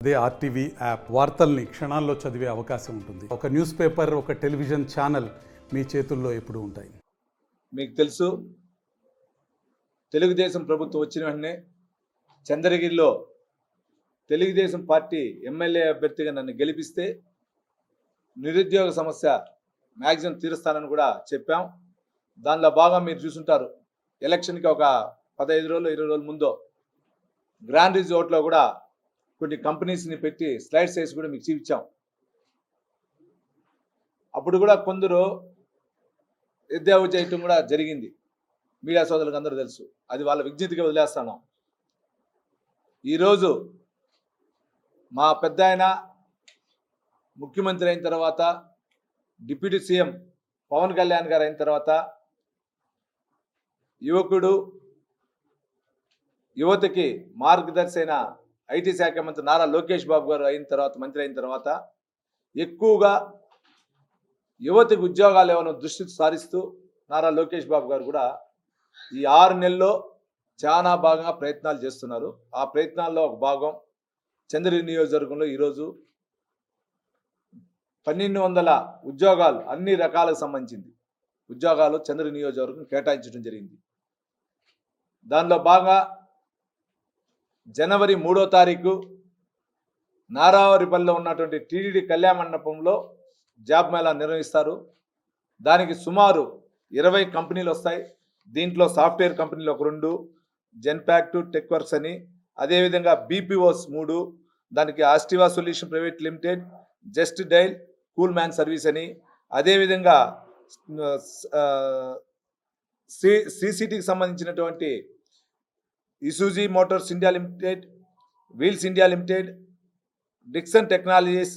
అదే RTV app వార్తల్ని క్షణాల్లో చదివే అవకాశం ఉంటుంది. ఒక న్యూస్ పేపర్, ఒక టెలివిజన్ ఛానల్ మీ చేతుల్లో ఎప్పుడూ ఉంటాయి. మీకు తెలుసు, తెలుగుదేశం ప్రభుత్వం వచ్చిన వెంటనే చంద్రగిరిలో తెలుగుదేశం పార్టీ ఎమ్మెల్యే అభ్యర్థిగా నన్ను గెలిపిస్తే నిరుద్యోగ సమస్య మ్యాక్సిమం తీరుస్తానని కూడా చెప్పాం. దానిలో బాగా మీరు చూసుంటారు, ఎలక్షన్కి ఒక 15 రోజులు 20 రోజుల ముందు గ్రాండ్ రిజోర్ట్లో కూడా కొన్ని కంపెనీస్ని పెట్టి స్లైడ్స్ వేసి కూడా మీకు చూపించాం. అప్పుడు కూడా కొందరు ఎద్దేవా చేయటం కూడా జరిగింది. మీడియా సోదరులకు అందరూ తెలుసు, అది వాళ్ళ విజ్ఞతగా వదిలేస్తాను. ఈరోజు మా పెద్ద ఆయన ముఖ్యమంత్రి అయిన తర్వాత, డిప్యూటీ సీఎం పవన్ కళ్యాణ్ గారు అయిన తర్వాత, యువకుడు యువతకి మార్గదర్శి అయిన ఐటీ శాఖ మంత్రి నారా లోకేష్ బాబు గారు అయిన తర్వాత, మంత్రి అయిన తర్వాత ఎక్కువగా యువతకు ఉద్యోగాలు ఏమైనా దృష్టి సారిస్తూ నారా లోకేష్ బాబు గారు కూడా ఈ 6 నెలల్లో చాలా బాగా ప్రయత్నాలు చేస్తున్నారు. ఆ ప్రయత్నాల్లో ఒక భాగం చంద్రగిరి నియోజకవర్గంలో ఈరోజు 1200 ఉద్యోగాలు, అన్ని రకాలకు సంబంధించింది ఉద్యోగాలు చంద్రగిరి నియోజకవర్గం కేటాయించడం జరిగింది. దానిలో బాగా జనవరి 3వ తారీఖు నారావారిపల్లిలో ఉన్నటువంటి టీటీడీ కళ్యాణ మండపంలో జాబ్ మేళా నిర్వహిస్తారు. దానికి సుమారు 20 కంపెనీలు వస్తాయి. దీంట్లో సాఫ్ట్వేర్ కంపెనీలు ఒక 2, జెన్పాక్ట్, టెక్ వర్క్స్ అని, అదేవిధంగా బీపీఓస్ 3, దానికి ఆస్టివా solution private limited, just dial, cool man service అని, అదేవిధంగా సిసిటీకి సంబంధించినటువంటి Isuzu motors India limited, wheels India limited, Dixon technologies,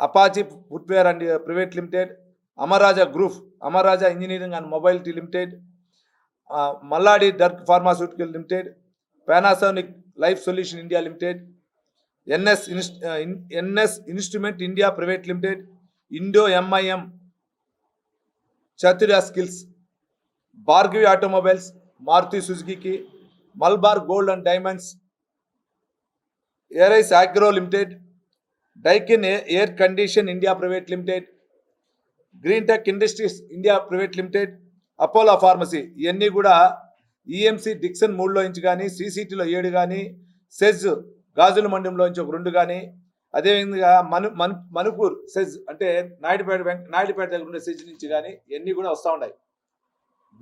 Apache footwear and private limited, Amara Raja group, Amara Raja engineering and mobility limited, Malladi డర్క్ pharmaceutical limited, Panasonic life solution India limited, NS instrument India private limited, Indo MIM, Chaturya skills, Bhargavi automobiles, Maruti Suzuki, Malabar gold and diamonds, arise agro limited, Daikin air condition India private limited, green tech industries India private limited, Apollo pharmacy. ఇవన్నీ కూడా EMC Dixon 3లో నుంచి కానీ, సిసిటీలో 7 కానీ, SEZ గాజుల మండలంలో నుంచి ఒక 2 కానీ, అదేవిధంగా మణిపూర్ సెజ్ అంటే నాయుడుపేట దగ్గర ఉండే సెజ్ నుంచి కానీ ఇవన్నీ కూడా వస్తూ ఉన్నాయి.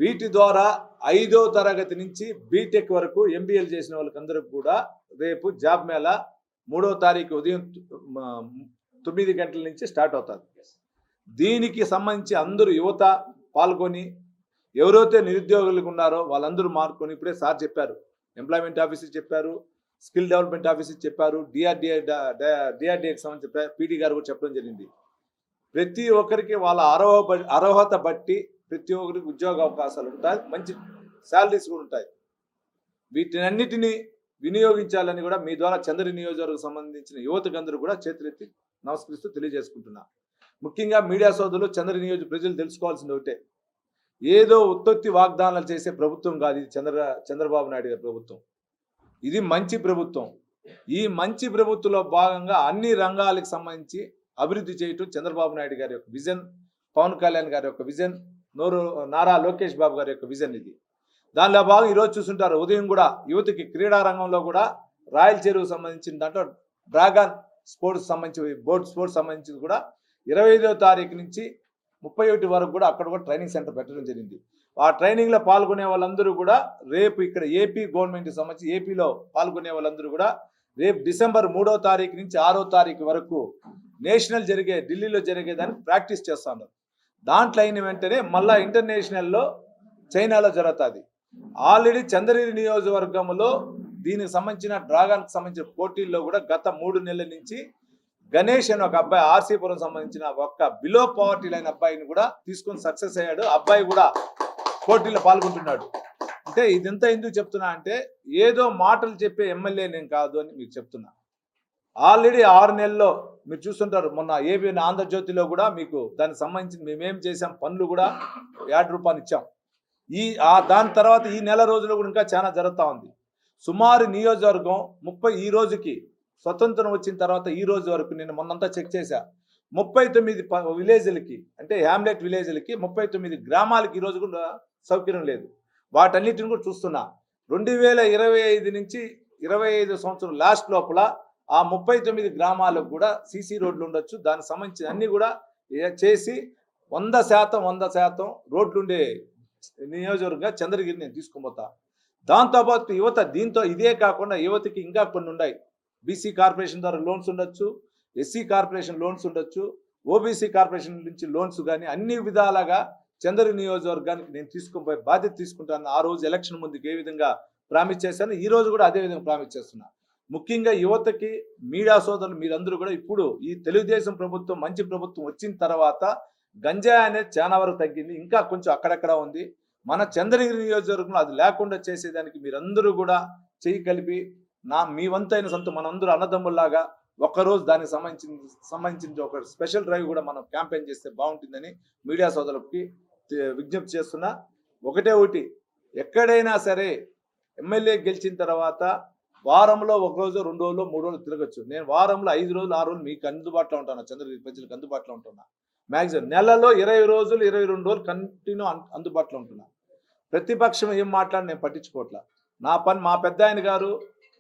వీటి ద్వారా 5వ తరగతి నుంచి బీటెక్ వరకు ఎంబీఏలు చేసిన వాళ్ళకందరికీ కూడా రేపు జాబ్ మేళా 3వ తారీఖు ఉదయం 9 గంటల నుంచి స్టార్ట్ అవుతుంది. దీనికి సంబంధించి అందరూ యువత పాల్గొని, ఎవరైతే నిరుద్యోగులకు ఉన్నారో వాళ్ళందరూ మార్కొని, ఇప్పుడే సార్ చెప్పారు, ఎంప్లాయ్మెంట్ ఆఫీసర్ చెప్పారు, స్కిల్ డెవలప్మెంట్ ఆఫీసర్ చెప్పారు, డిఆర్డీఏకి సంబంధించి పీడీ గారు కూడా చెప్పడం జరిగింది. ప్రతి ఒక్కరికి వాళ్ళ అర్హత బట్టి ప్రతి ఒక్కరికి ఉద్యోగ అవకాశాలు ఉంటాయి, మంచి శాలరీస్ కూడా ఉంటాయి. వీటినన్నిటినీ వినియోగించాలని కూడా మీ ద్వారా చంద్రగిరి నియోజకవర్గం సంబంధించిన యువతకు అందరూ కూడా చేతులెత్తి నమస్కరిస్తూ తెలియజేసుకుంటున్నా. ముఖ్యంగా మీడియా సోదరులు, చంద్రగిరి నియోజక ప్రజలు తెలుసుకోవాల్సింది ఒకటే, ఏదో ఉత్పత్తి వాగ్దానాలు చేసే ప్రభుత్వం కాదు ఇది చంద్రబాబు నాయుడు గారి ప్రభుత్వం. ఇది మంచి ప్రభుత్వం. ఈ మంచి ప్రభుత్వంలో భాగంగా అన్ని రంగాలకు సంబంధించి అభివృద్ధి చేయటం చంద్రబాబు నాయుడు గారి యొక్క విజన్, పవన్ కళ్యాణ్ గారి యొక్క విజన్, నారా లోకేష్ బాబు గారి యొక్క విజన్ ఇది. దానిలో భాగం ఈరోజు చూస్తుంటారు, ఉదయం కూడా యువతకి క్రీడా రంగంలో కూడా రాయల్ చెరువుకు సంబంధించిన దాంట్లో డ్రాగన్ స్పోర్ట్స్ సంబంధించి, బోట్ స్పోర్ట్స్ సంబంధించి కూడా 25వ తారీఖు నుంచి 31 వరకు కూడా అక్కడ కూడా ట్రైనింగ్ సెంటర్ పెట్టడం జరిగింది. ఆ ట్రైనింగ్లో పాల్గొనే వాళ్ళందరూ కూడా రేపు ఇక్కడ ఏపీ గవర్నమెంట్కి సంబంధించి ఏపీలో పాల్గొనే వాళ్ళందరూ కూడా రేపు డిసెంబర్ 3వ తారీఖు నుంచి 6వ తారీఖు వరకు నేషనల్ ఢిల్లీలో జరిగేదానికి ప్రాక్టీస్ చేస్తున్నారు. దాంట్లో అయిన వెంటనే మళ్ళీ ఇంటర్నేషనల్లో చైనాలో జరుగుతుంది. ఆల్రెడీ చంద్రగిరి నియోజకవర్గంలో దీనికి సంబంధించిన డ్రాగన్కి సంబంధించిన పోటీల్లో కూడా గత 3 నెలల నుంచి గణేష్ అని ఒక అబ్బాయి, ఆర్సీపురం సంబంధించిన ఒక బిలో పవర్టీ లైన్ అబ్బాయిని కూడా తీసుకొని సక్సెస్ అయ్యాడు. అబ్బాయి కూడా పోటీలో పాల్గొంటున్నాడు. అంటే ఇదంతా ఎందుకు చెప్తున్నా అంటే, ఏదో మాటలు చెప్పే ఎమ్మెల్యే నేను కాదు అని మీకు చెప్తున్నా. ఆల్రెడీ 6 నెలల్లో మీరు చూస్తుంటారు, మొన్న ఏబీ ఆంధ్రజ్యోతిలో కూడా మీకు దానికి సంబంధించి మేమేం చేసాం పనులు కూడా ₹50 ఇచ్చాం. దాని తర్వాత ఈ నెల రోజుల్లో కూడా ఇంకా చాలా జరుగుతూ ఉంది. సుమారు నియోజకవర్గం 30 ఈ రోజుకి స్వతంత్రం వచ్చిన తర్వాత ఈ రోజు వరకు నేను మొన్నంతా చెక్ చేశా, 39 విలేజ్లకి, అంటే హ్యామ్లెట్ విలేజ్లకి 39 గ్రామాలకి ఈరోజు కూడా సౌకర్యం లేదు. వాటన్నిటిని కూడా చూస్తున్నా. 2025 నుంచి 25 సంవత్సరం లాస్ట్ లోపల ఆ 39 గ్రామాలకు కూడా సీసీ రోడ్లు ఉండొచ్చు. దానికి సంబంధించిన అన్ని కూడా చేసి 100% రోడ్లు ఉండే నియోజకవర్గంగా చంద్రగిరి నేను తీసుకుపోతా. దాంతోపాటు యువత, దీంతో ఇదే కాకుండా యువతకి ఇంకా కొన్ని ఉన్నాయి. బీసీ కార్పొరేషన్ ద్వారా లోన్స్ ఉండొచ్చు, ఎస్సీ కార్పొరేషన్ లోన్స్ ఉండొచ్చు, ఓబీసీ కార్పొరేషన్ నుంచి లోన్స్ కానీ అన్ని విధాలుగా చంద్రగిరి నియోజకవర్గానికి నేను తీసుకుపోయే బాధ్యత తీసుకుంటాను. ఆ రోజు ఎలక్షన్ ముందుకు ఏ విధంగా ప్రామిస్ చేశాను, ఈ రోజు కూడా అదే విధంగా ప్రామిస్ చేస్తున్నా. ముఖ్యంగా యువతకి, మీడియా సోదరులు మీరందరూ కూడా ఇప్పుడు ఈ తెలుగుదేశం ప్రభుత్వం మంచి ప్రభుత్వం వచ్చిన తర్వాత గంజాయి అనేది చాలా వరకు తగ్గింది, ఇంకా కొంచెం అక్కడక్కడ ఉంది. మన చంద్రగిరి నియోజకవర్గంలో అది లేకుండా చేసేదానికి మీరందరూ కూడా చేయి కలిపి మీ వంతైన సొంత మనందరూ అన్నదమ్ముల్లాగా ఒక్కరోజు దానికి సంబంధించిన ఒక స్పెషల్ డ్రైవ్ కూడా మనం క్యాంపెయిన్ చేస్తే బాగుంటుందని మీడియా సోదరులకి విజ్ఞప్తి చేస్తున్నా. ఒకటి, ఎక్కడైనా సరే ఎమ్మెల్యే గెలిచిన తర్వాత వారంలో 1 రోజు 2 రోజులు 3 రోజులు తిరగచ్చు. నేను వారంలో 5 రోజులు 6 రోజులు మీకు అందుబాటులో ఉంటాను, చంద్రగిరి ప్రజలకు అందుబాటులో ఉంటున్నా. మ్యాక్సిమం నెలలో 20 రోజులు 22 రోజులు కంటిన్యూ అందుబాటులో ఉంటున్నా. ప్రతిపక్షం ఏం మాట్లాడి నేను పట్టించుకోవట్లా. నా పని మా పెద్ద ఆయన గారు,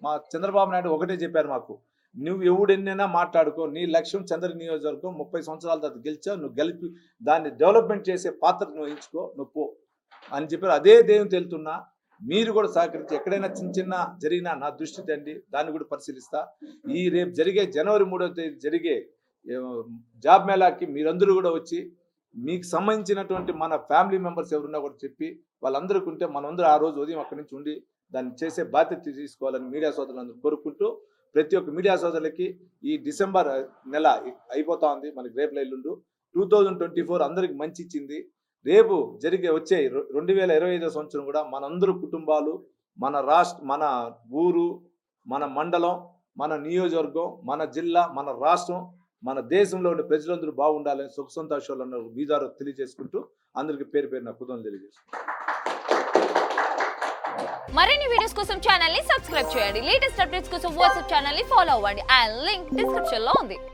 మా చంద్రబాబు నాయుడు ఒకటే చెప్పారు మాకు, నువ్వు ఎవడెన్నైనా మాట్లాడుకో, నీ లక్ష్యం చంద్రగిరి నియోజకవర్గం 30 సంవత్సరాల తర్వాత గెలిచావు, నువ్వు గెలిపి దాన్ని డెవలప్మెంట్ చేసే పాత్ర నువ్వు ఎంచుకో, నువ్వు పో అని చెప్పారు. అదే దేవుని తెలుతున్నా. మీరు కూడా సహకరించి ఎక్కడైనా చిన్న జరిగినా నా దృష్టి తండి, దాన్ని కూడా పరిశీలిస్తా. ఈ రేపు జరిగే జనవరి 3వ తేదీ జరిగే జాబ్ మేళాకి మీరందరూ కూడా వచ్చి మీకు సంబంధించినటువంటి మన ఫ్యామిలీ మెంబర్స్ ఎవరున్నా కూడా చెప్పి వాళ్ళందరికీ ఉంటే మనందరూ ఆ రోజు ఉదయం అక్కడి నుంచి ఉండి దాన్ని చేసే బాధ్యత తీసుకోవాలని మీడియా సోదరులందరూ కోరుకుంటూ, ప్రతి ఒక్క మీడియా సోదరులకి ఈ డిసెంబర్ నెల అయిపోతా ఉంది, మనకి రేపు ఎల్లుండు 2024 అందరికి మంచి ఇచ్చింది. రేపు వచ్చే 2025 సంవత్సరం కూడా మనందరూ కుటుంబాలు, మన రాష్ట్ర, మన ఊరు, మన మండలం, మన నియోజకవర్గం, మన జిల్లా, మన రాష్ట్రం, మన దేశంలో ఉండే ప్రజలందరూ బాగుండాలని సుఖ సంతోషాలు మీ ద్వారా తెలియజేసుకుంటూ అందరికి పేరు పేరున కృతజ్ఞతలు తెలియజేసుకుంటాం. మరిన్ని వీడియోస్ కోసం ఛానల్ ని సబ్స్క్రైబ్ చేయండి. లేటెస్ట్ అప్డేట్స్ కోసం వాట్సాప్ ఛానల్ ని ఫాలో అవ్వండి. అండ్ లింక్ డిస్క్రిప్షన్ లో ఉంది.